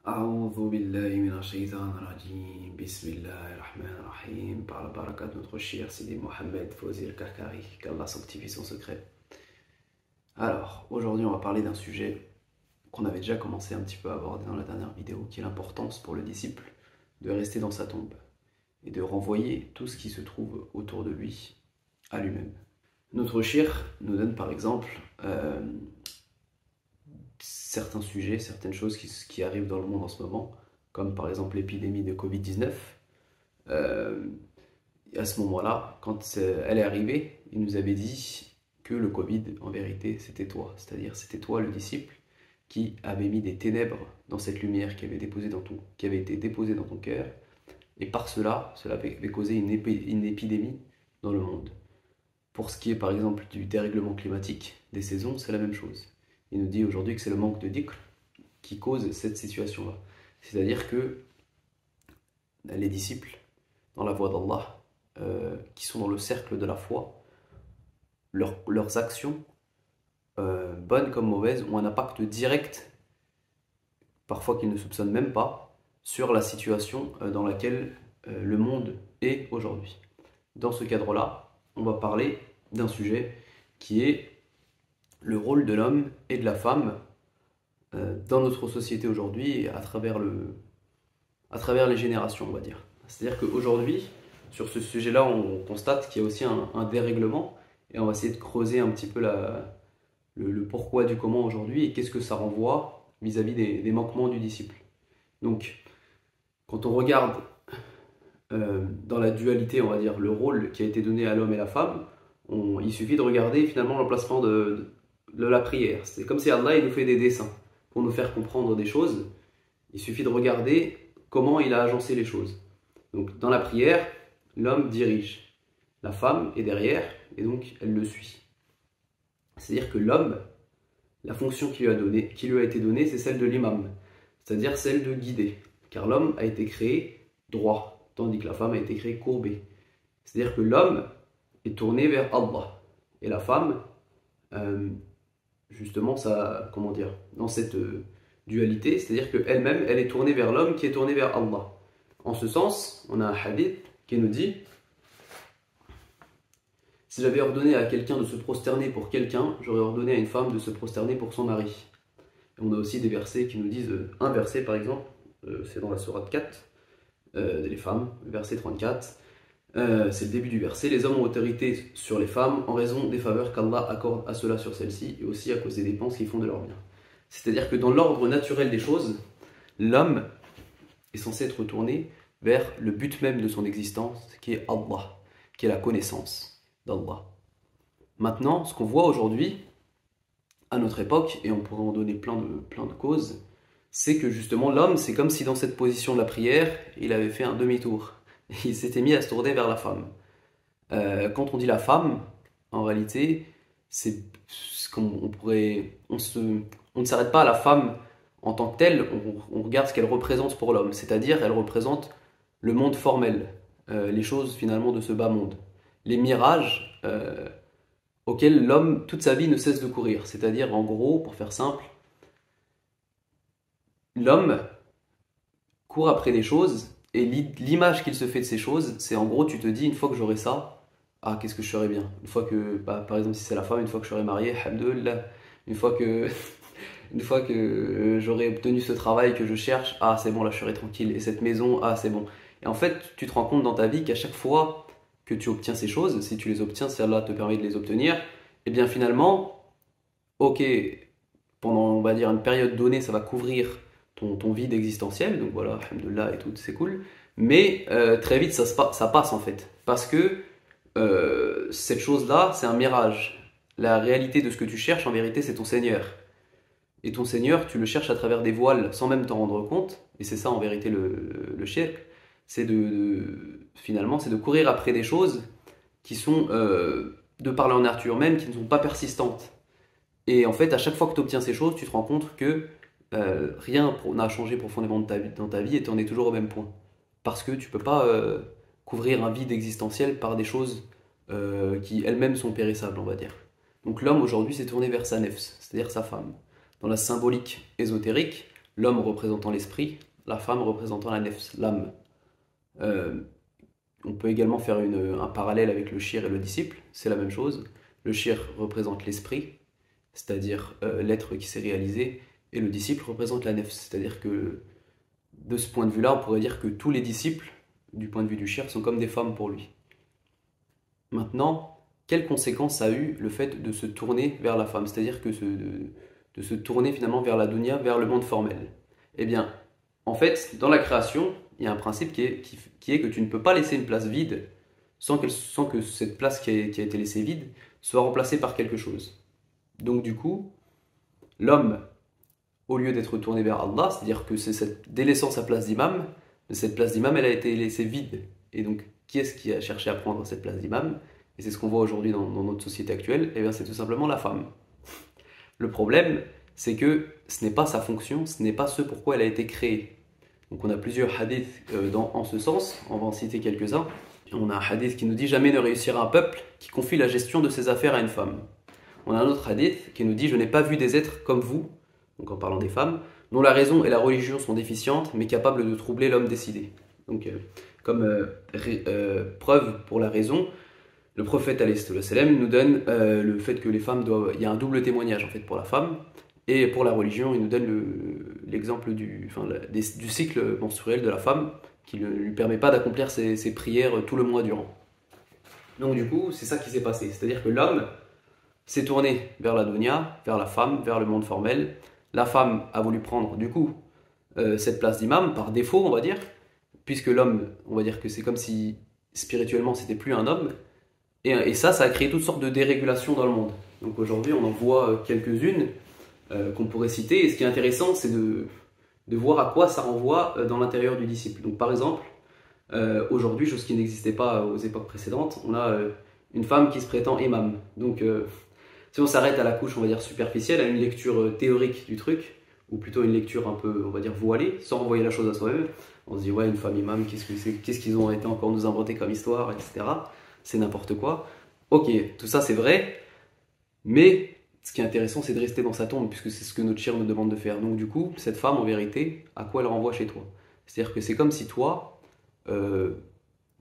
A'udhu billahi minash shaitanir rajim. Bismillahir rahmanir rahim. Par la barakat de notre cher Sidi Mohammed Fawzi al-Karkari, qu'Allah sanctifie son secret. Alors, aujourd'hui, on va parler d'un sujet qu'on avait déjà commencé un petit peu à aborder dans la dernière vidéo, qui est l'importance pour le disciple de rester dans sa tombe et de renvoyer tout ce qui se trouve autour de lui à lui-même. Notre shir nous donne par exemple certains sujets, certaines choses qui arrivent dans le monde en ce moment, comme par exemple l'épidémie de Covid-19. À ce moment-là, quand elle est arrivée, il nous avait dit que le Covid, en vérité, c'était toi. C'est-à-dire, c'était toi, le disciple, qui avait mis des ténèbres dans cette lumière qui avait été déposée dans ton cœur. Et par cela avait causé une épidémie dans le monde. Pour ce qui est, par exemple, du dérèglement climatique, des saisons, c'est la même chose. Il nous dit aujourd'hui que c'est le manque de dhikr qui cause cette situation-là. C'est-à-dire que les disciples, dans la voie d'Allah, qui sont dans le cercle de la foi, leurs actions, bonnes comme mauvaises, ont un impact direct, parfois qu'ils ne soupçonnent même pas, sur la situation dans laquelle le monde est aujourd'hui. Dans ce cadre-là, on va parler d'un sujet qui est le rôle de l'homme et de la femme dans notre société aujourd'hui et à travers les générations, on va dire. C'est-à-dire qu'aujourd'hui, sur ce sujet-là, on constate qu'il y a aussi un dérèglement et on va essayer de creuser un petit peu le pourquoi du comment aujourd'hui et qu'est-ce que ça renvoie vis-à-vis des manquements du disciple. Donc, quand on regarde dans la dualité, on va dire, le rôle qui a été donné à l'homme et la femme, il suffit de regarder finalement l'emplacement de la prière. C'est comme si Allah il nous fait des dessins pour nous faire comprendre des choses. Il suffit de regarder comment il a agencé les choses. Donc dans la prière, l'homme dirige, la femme est derrière et donc elle le suit. C'est-à-dire que l'homme, la fonction qui lui a été donnée, c'est celle de l'imam, c'est-à-dire celle de guider, car l'homme a été créé droit, tandis que la femme a été créée courbée. C'est-à-dire que l'homme est tourné vers Allah et la femme justement dans cette dualité, c'est-à-dire qu'elle-même, elle est tournée vers l'homme qui est tourné vers Allah. En ce sens, on a un hadith qui nous dit: si j'avais ordonné à quelqu'un de se prosterner pour quelqu'un, j'aurais ordonné à une femme de se prosterner pour son mari. Et on a aussi des versets qui nous disent, un verset par exemple, c'est dans la sourate 4, les femmes, verset 34, c'est le début du verset: les hommes ont autorité sur les femmes en raison des faveurs qu'Allah accorde à ceux-là sur celles-ci et aussi à cause des dépenses qu'ils font de leur bien. C'est-à-dire que dans l'ordre naturel des choses, l'homme est censé être tourné vers le but même de son existence, qui est Allah, qui est la connaissance d'Allah. Maintenant, ce qu'on voit aujourd'hui, à notre époque, et on pourrait en donner plein de causes, c'est que justement l'homme, c'est comme si dans cette position de la prière, il avait fait un demi-tour. Il s'était mis à se tourner vers la femme. Quand on dit la femme, en réalité, c'est qu'on ne s'arrête pas à la femme en tant que telle, on regarde ce qu'elle représente pour l'homme, c'est-à-dire elle représente le monde formel, les choses finalement de ce bas monde, les mirages auxquels l'homme toute sa vie ne cesse de courir, c'est-à-dire en gros, pour faire simple, l'homme court après des choses et l'image qu'il se fait de ces choses, c'est en gros, tu te dis, une fois que j'aurai ça, ah, qu'est-ce que je ferais bien. Une fois que, par exemple, si c'est la femme, une fois que je serai marié, alhamdoulilah, une fois que j'aurai obtenu ce travail que je cherche, ah, c'est bon, là, je serai tranquille. Et cette maison, ah, c'est bon. Et en fait, tu te rends compte dans ta vie qu'à chaque fois que tu obtiens ces choses, si tu les obtiens, si Allah te permet de les obtenir, et bien finalement, ok, pendant, on va dire, une période donnée, ça va couvrir ton vide existentiel, donc voilà, alhamdoulilah et tout, c'est cool, mais très vite ça passe en fait, parce que cette chose-là, c'est un mirage. La réalité de ce que tu cherches, en vérité, c'est ton Seigneur. Et ton Seigneur, tu le cherches à travers des voiles sans même t'en rendre compte, et c'est ça en vérité le shirk, c'est finalement, c'est de courir après des choses qui sont, de par leur nature même, qui ne sont pas persistantes. Et en fait, à chaque fois que tu obtiens ces choses, tu te rends compte que rien n'a changé profondément dans ta vie et tu en es toujours au même point. Parce que tu peux pas couvrir un vide existentiel par des choses qui elles-mêmes sont périssables, on va dire. Donc l'homme aujourd'hui s'est tourné vers sa nefs, c'est-à-dire sa femme. Dans la symbolique ésotérique, l'homme représentant l'esprit, la femme représentant la nefs, l'âme. Euh, on peut également faire un parallèle avec le shir et le disciple, c'est la même chose. Le shir représente l'esprit, c'est-à-dire l'être qui s'est réalisé, et le disciple représente la nefs, c'est-à-dire que de ce point de vue-là, on pourrait dire que tous les disciples, du point de vue du shir, sont comme des femmes pour lui. Maintenant, quelles conséquences a eu le fait de se tourner vers la femme, c'est-à-dire que de se tourner finalement vers la dunya, vers le monde formel? Eh bien, en fait, dans la création, il y a un principe qui est que tu ne peux pas laisser une place vide sans que cette place qui a été laissée vide soit remplacée par quelque chose. Donc du coup, l'homme, au lieu d'être tourné vers Allah, c'est-à-dire que délaissant sa place d'imam, cette place d'imam, elle a été laissée vide. Et donc, qui est-ce qui a cherché à prendre cette place d'imam? Et c'est ce qu'on voit aujourd'hui dans notre société actuelle, et bien c'est tout simplement la femme. Le problème, c'est que ce n'est pas sa fonction, ce n'est pas ce pourquoi elle a été créée. Donc on a plusieurs hadiths en ce sens, on va en citer quelques-uns. On a un hadith qui nous dit « Jamais ne réussira un peuple qui confie la gestion de ses affaires à une femme ». On a un autre hadith qui nous dit « Je n'ai pas vu des êtres comme vous », donc en parlant des femmes, dont la raison et la religion sont déficientes, mais capables de troubler l'homme décidé. Donc comme preuve pour la raison, le prophète alayhi salam nous donne le fait que les femmes doivent... Il y a un double témoignage en fait pour la femme, et pour la religion, il nous donne l'exemple du cycle menstruel de la femme, qui ne lui permet pas d'accomplir ses prières tout le mois durant. Donc du coup, c'est ça qui s'est passé. C'est-à-dire que l'homme s'est tourné vers la dunya, vers la femme, vers le monde formel. La femme a voulu prendre du coup cette place d'imam, par défaut on va dire, puisque l'homme, on va dire que c'est comme si spirituellement c'était plus un homme. Et ça a créé toutes sortes de dérégulations dans le monde. Donc aujourd'hui, on en voit quelques-unes qu'on pourrait citer. Et ce qui est intéressant, c'est de voir à quoi ça renvoie dans l'intérieur du disciple. Donc par exemple, aujourd'hui, chose qui n'existait pas aux époques précédentes, on a une femme qui se prétend imam. Donc si on s'arrête à la couche, on va dire superficielle, à une lecture théorique du truc, ou plutôt une lecture un peu, on va dire, voilée, sans renvoyer la chose à soi-même, on se dit, ouais, une femme imam, qu'est-ce qu'ils ont été encore nous inventer comme histoire, etc. C'est n'importe quoi. Ok, tout ça c'est vrai, mais ce qui est intéressant, c'est de rester dans sa tombe, puisque c'est ce que notre shir nous demande de faire. Donc du coup, cette femme, en vérité, à quoi elle renvoie chez toi? C'est-à-dire que c'est comme si toi,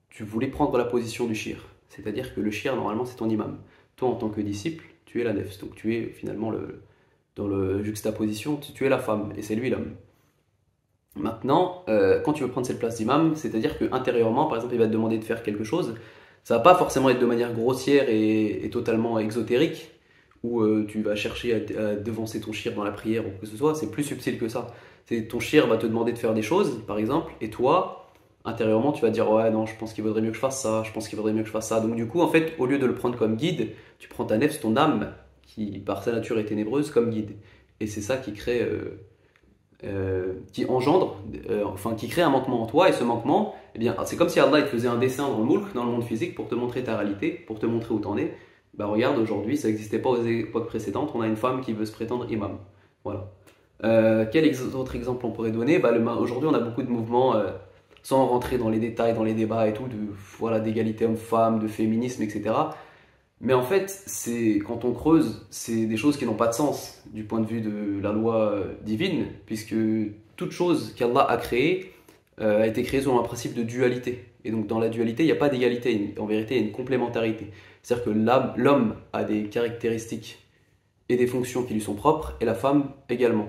tu voulais prendre la position du shir. C'est-à-dire que le shir, normalement, c'est ton imam. Toi, en tant que disciple, tu es la nefs. Donc tu es finalement, dans le juxtaposition, tu es la femme, et c'est lui l'homme. Maintenant, quand tu veux prendre cette place d'imam, c'est-à-dire qu'intérieurement, par exemple, il va te demander de faire quelque chose, ça va pas forcément être de manière grossière et totalement exotérique, où tu vas chercher à devancer ton shir dans la prière ou quoi que ce soit. C'est plus subtil que ça. Ton shir va te demander de faire des choses, par exemple, et toi, intérieurement, tu vas dire ouais, non, je pense qu'il vaudrait mieux que je fasse ça, je pense qu'il vaudrait mieux que je fasse ça. Donc du coup, en fait, au lieu de le prendre comme guide, tu prends ta nefs, ton âme, qui par sa nature est ténébreuse, comme guide. Et c'est ça qui crée, qui engendre, qui crée un manquement en toi. Et ce manquement, eh bien, c'est comme si Allah il te faisait un dessin dans le moulk, dans le monde physique, pour te montrer ta réalité, pour te montrer où t'en es. Bah regarde, aujourd'hui, ça n'existait pas aux époques précédentes, on a une femme qui veut se prétendre imam. Voilà. Quel autre exemple on pourrait donner? Aujourd'hui, on a beaucoup de mouvements, sans rentrer dans les détails, dans les débats et tout, d'égalité homme-femme, de féminisme, etc. Mais en fait, quand on creuse, c'est des choses qui n'ont pas de sens du point de vue de la loi divine, puisque toute chose qu'Allah a créée a été créée selon un principe de dualité. Et donc dans la dualité, il n'y a pas d'égalité, en vérité, il y a une complémentarité. C'est-à-dire que l'homme a des caractéristiques et des fonctions qui lui sont propres, et la femme également.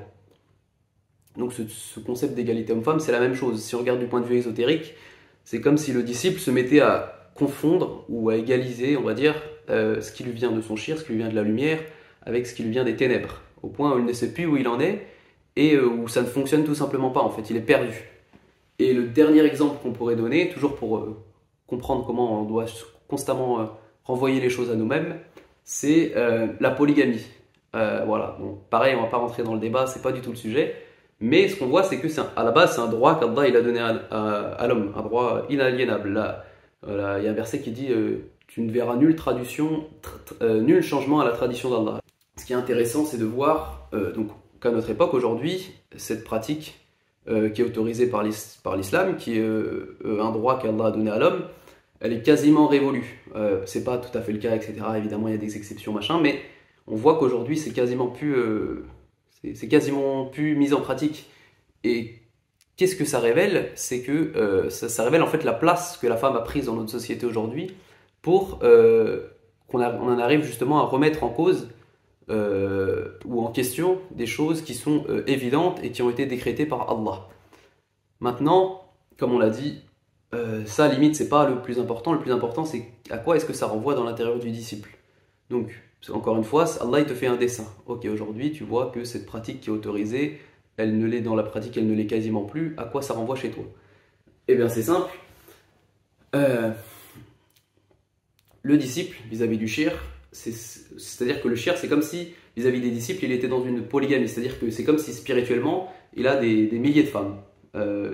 Donc ce concept d'égalité homme-femme, c'est la même chose. Si on regarde du point de vue ésotérique, c'est comme si le disciple se mettait à confondre ou à égaliser, on va dire, ce qui lui vient de son shir, ce qui lui vient de la lumière, avec ce qui lui vient des ténèbres, au point où il ne sait plus où il en est, et où ça ne fonctionne tout simplement pas, en fait, il est perdu. Et le dernier exemple qu'on pourrait donner, toujours pour comprendre comment on doit constamment renvoyer les choses à nous-mêmes, c'est la polygamie. Voilà, bon, pareil, on va pas rentrer dans le débat, c'est pas du tout le sujet, mais ce qu'on voit, c'est que à la base, c'est un droit qu'Allah il a donné à l'homme, un droit inaliénable. Là, il y a un verset qui dit tu ne verras nulle nul changement à la tradition d'Allah. Ce qui est intéressant, c'est de voir donc qu'à notre époque, aujourd'hui, cette pratique qui est autorisée par l'islam, qui est un droit qu'Allah a donné à l'homme, elle est quasiment révolue. C'est pas tout à fait le cas, etc. Évidemment, il y a des exceptions, machin, mais on voit qu'aujourd'hui, c'est quasiment plus mis en pratique. Et qu'est-ce que ça révèle? C'est que ça révèle en fait la place que la femme a prise dans notre société aujourd'hui pour qu'on en arrive justement à remettre en cause ou en question des choses qui sont évidentes et qui ont été décrétées par Allah. Maintenant, comme on l'a dit, ça limite c'est pas le plus important. Le plus important c'est à quoi est-ce que ça renvoie dans l'intérieur du disciple. Donc, encore une fois, Allah il te fait un dessin. Ok, aujourd'hui tu vois que cette pratique qui est autorisée, elle ne l'est dans la pratique, elle ne l'est quasiment plus. À quoi ça renvoie chez toi? Eh bien c'est simple. Euh, le disciple vis-à-vis du shir, c'est-à-dire que le shir c'est comme si vis-à-vis des disciples il était dans une polygamie. C'est-à-dire que c'est comme si spirituellement il a des milliers de femmes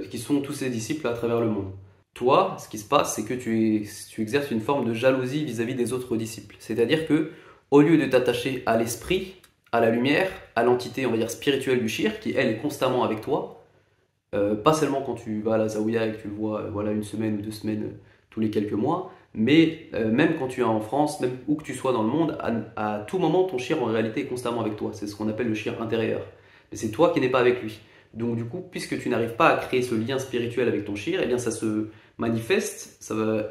qui sont tous ses disciples à travers le monde. Toi, ce qui se passe, c'est que tu exerces une forme de jalousie vis-à-vis des autres disciples. C'est-à-dire que, au lieu de t'attacher à l'esprit, à la lumière, à l'entité, on va dire, spirituelle du shir, qui elle est constamment avec toi, pas seulement quand tu vas à la Zaouïa et que tu le vois voilà, une semaine ou 2 semaines tous les quelques mois, mais même quand tu es en France, même où que tu sois dans le monde, à tout moment, ton shir en réalité est constamment avec toi. C'est ce qu'on appelle le shir intérieur. Mais c'est toi qui n'es pas avec lui. Donc du coup, puisque tu n'arrives pas à créer ce lien spirituel avec ton shir, eh bien ça se manifeste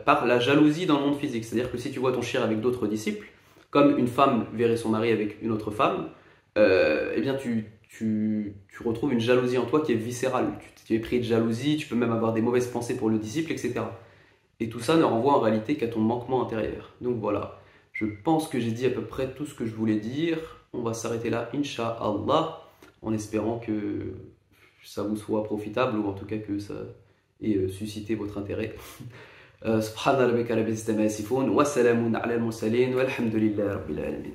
par la jalousie dans le monde physique. C'est-à-dire que si tu vois ton shir avec d'autres disciples, comme une femme verrait son mari avec une autre femme, eh bien tu retrouves une jalousie en toi qui est viscérale. Tu es pris de jalousie, tu peux même avoir des mauvaises pensées pour le disciple, etc. Et tout ça ne renvoie en réalité qu'à ton manquement intérieur. Donc voilà, je pense que j'ai dit à peu près tout ce que je voulais dire. On va s'arrêter là, Inch'Allah, en espérant que ça vous soit profitable ou en tout cas que ça ait suscité votre intérêt. Subhanallah wa bihamdihi wa salamun ala al-mursalin walhamdulillahi rabbil alamin.